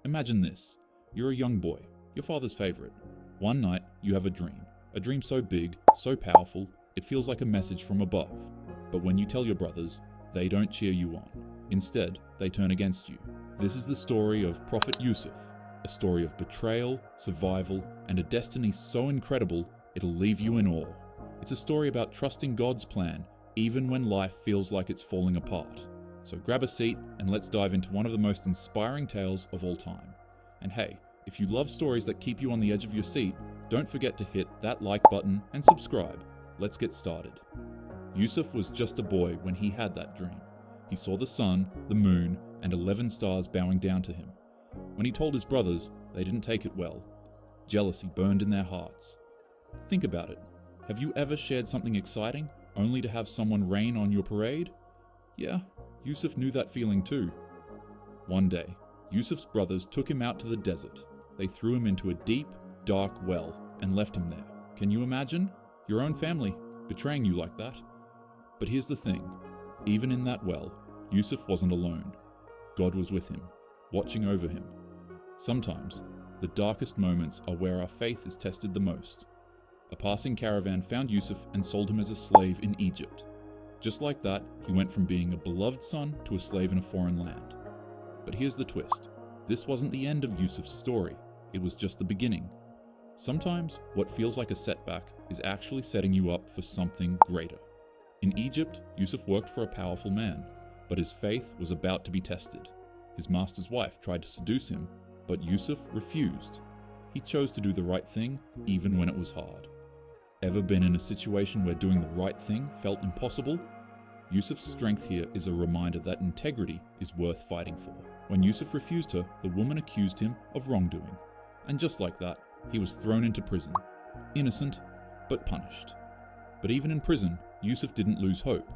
Imagine this. You're a young boy, your father's favorite. One night, you have a dream so big, so powerful, it feels like a message from above. But when you tell your brothers, they don't cheer you on. Instead, they turn against you. This is the story of Prophet Yusuf, a story of betrayal, survival, and a destiny so incredible, it'll leave you in awe. It's a story about trusting God's plan, even when life feels like it's falling apart. So grab a seat and let's dive into one of the most inspiring tales of all time. And hey, if you love stories that keep you on the edge of your seat, don't forget to hit that like button and subscribe. Let's get started. Yusuf was just a boy when he had that dream. He saw the sun, the moon, and 11 stars bowing down to him. When he told his brothers, they didn't take it well. Jealousy burned in their hearts. Think about it. Have you ever shared something exciting, only to have someone rain on your parade? Yeah, Yusuf knew that feeling too. One day, Yusuf's brothers took him out to the desert. They threw him into a deep, dark well and left him there. Can you imagine? Your own family betraying you like that? But here's the thing. Even in that well, Yusuf wasn't alone. God was with him, watching over him. Sometimes, the darkest moments are where our faith is tested the most. A passing caravan found Yusuf and sold him as a slave in Egypt. Just like that, he went from being a beloved son to a slave in a foreign land. But here's the twist. This wasn't the end of Yusuf's story. It was just the beginning. Sometimes, what feels like a setback is actually setting you up for something greater. In Egypt, Yusuf worked for a powerful man, but his faith was about to be tested. His master's wife tried to seduce him, but Yusuf refused. He chose to do the right thing, even when it was hard. Ever been in a situation where doing the right thing felt impossible? Yusuf's strength here is a reminder that integrity is worth fighting for. When Yusuf refused her, the woman accused him of wrongdoing. And just like that, he was thrown into prison. Innocent, but punished. But even in prison, Yusuf didn't lose hope.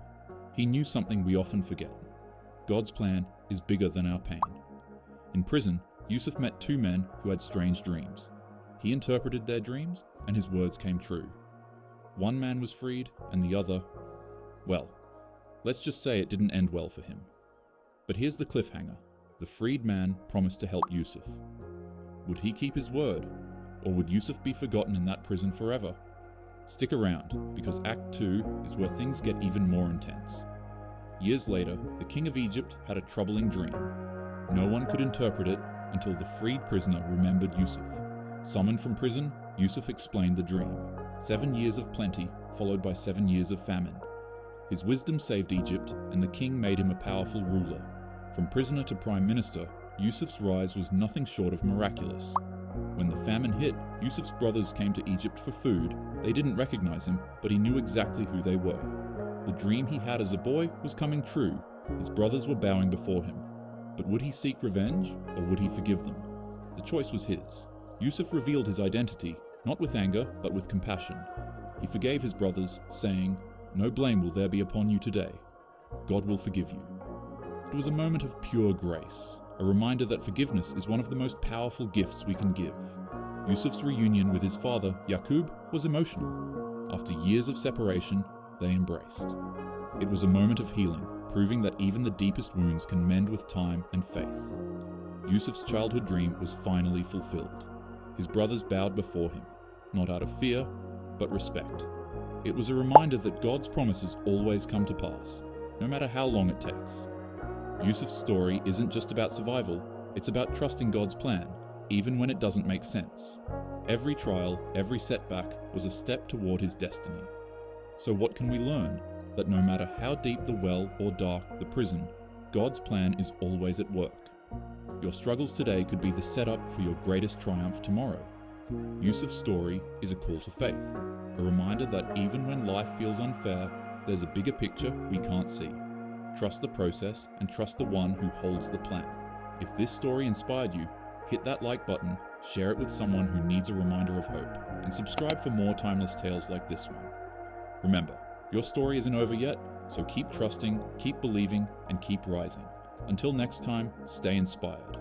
He knew something we often forget. God's plan is bigger than our pain. In prison, Yusuf met two men who had strange dreams. He interpreted their dreams, and his words came true. One man was freed, and the other, well, let's just say it didn't end well for him. But here's the cliffhanger. The freed man promised to help Yusuf. Would he keep his word? Or would Yusuf be forgotten in that prison forever? Stick around, because Act 2 is where things get even more intense. Years later, the king of Egypt had a troubling dream. No one could interpret it until the freed prisoner remembered Yusuf. Summoned from prison, Yusuf explained the dream. 7 years of plenty, followed by 7 years of famine. His wisdom saved Egypt, and the king made him a powerful ruler. From prisoner to prime minister, Yusuf's rise was nothing short of miraculous. When the famine hit, Yusuf's brothers came to Egypt for food. They didn't recognize him, but he knew exactly who they were. The dream he had as a boy was coming true. His brothers were bowing before him. But would he seek revenge, or would he forgive them? The choice was his. Yusuf revealed his identity, not with anger, but with compassion. He forgave his brothers, saying, "No blame will there be upon you today. God will forgive you." It was a moment of pure grace, a reminder that forgiveness is one of the most powerful gifts we can give. Yusuf's reunion with his father, Yaqub, was emotional. After years of separation, they embraced. It was a moment of healing, proving that even the deepest wounds can mend with time and faith. Yusuf's childhood dream was finally fulfilled. His brothers bowed before him, not out of fear, but respect. It was a reminder that God's promises always come to pass, no matter how long it takes. Yusuf's story isn't just about survival, it's about trusting God's plan, even when it doesn't make sense. Every trial, every setback was a step toward his destiny. So what can we learn? That no matter how deep the well or dark the prison, God's plan is always at work. Your struggles today could be the setup for your greatest triumph tomorrow. Yusuf's story is a call to faith, a reminder that even when life feels unfair, there's a bigger picture we can't see. Trust the process and trust the one who holds the plan. If this story inspired you, hit that like button, share it with someone who needs a reminder of hope, and subscribe for more timeless tales like this one. Remember, your story isn't over yet, so keep trusting, keep believing, and keep rising. Until next time, stay inspired.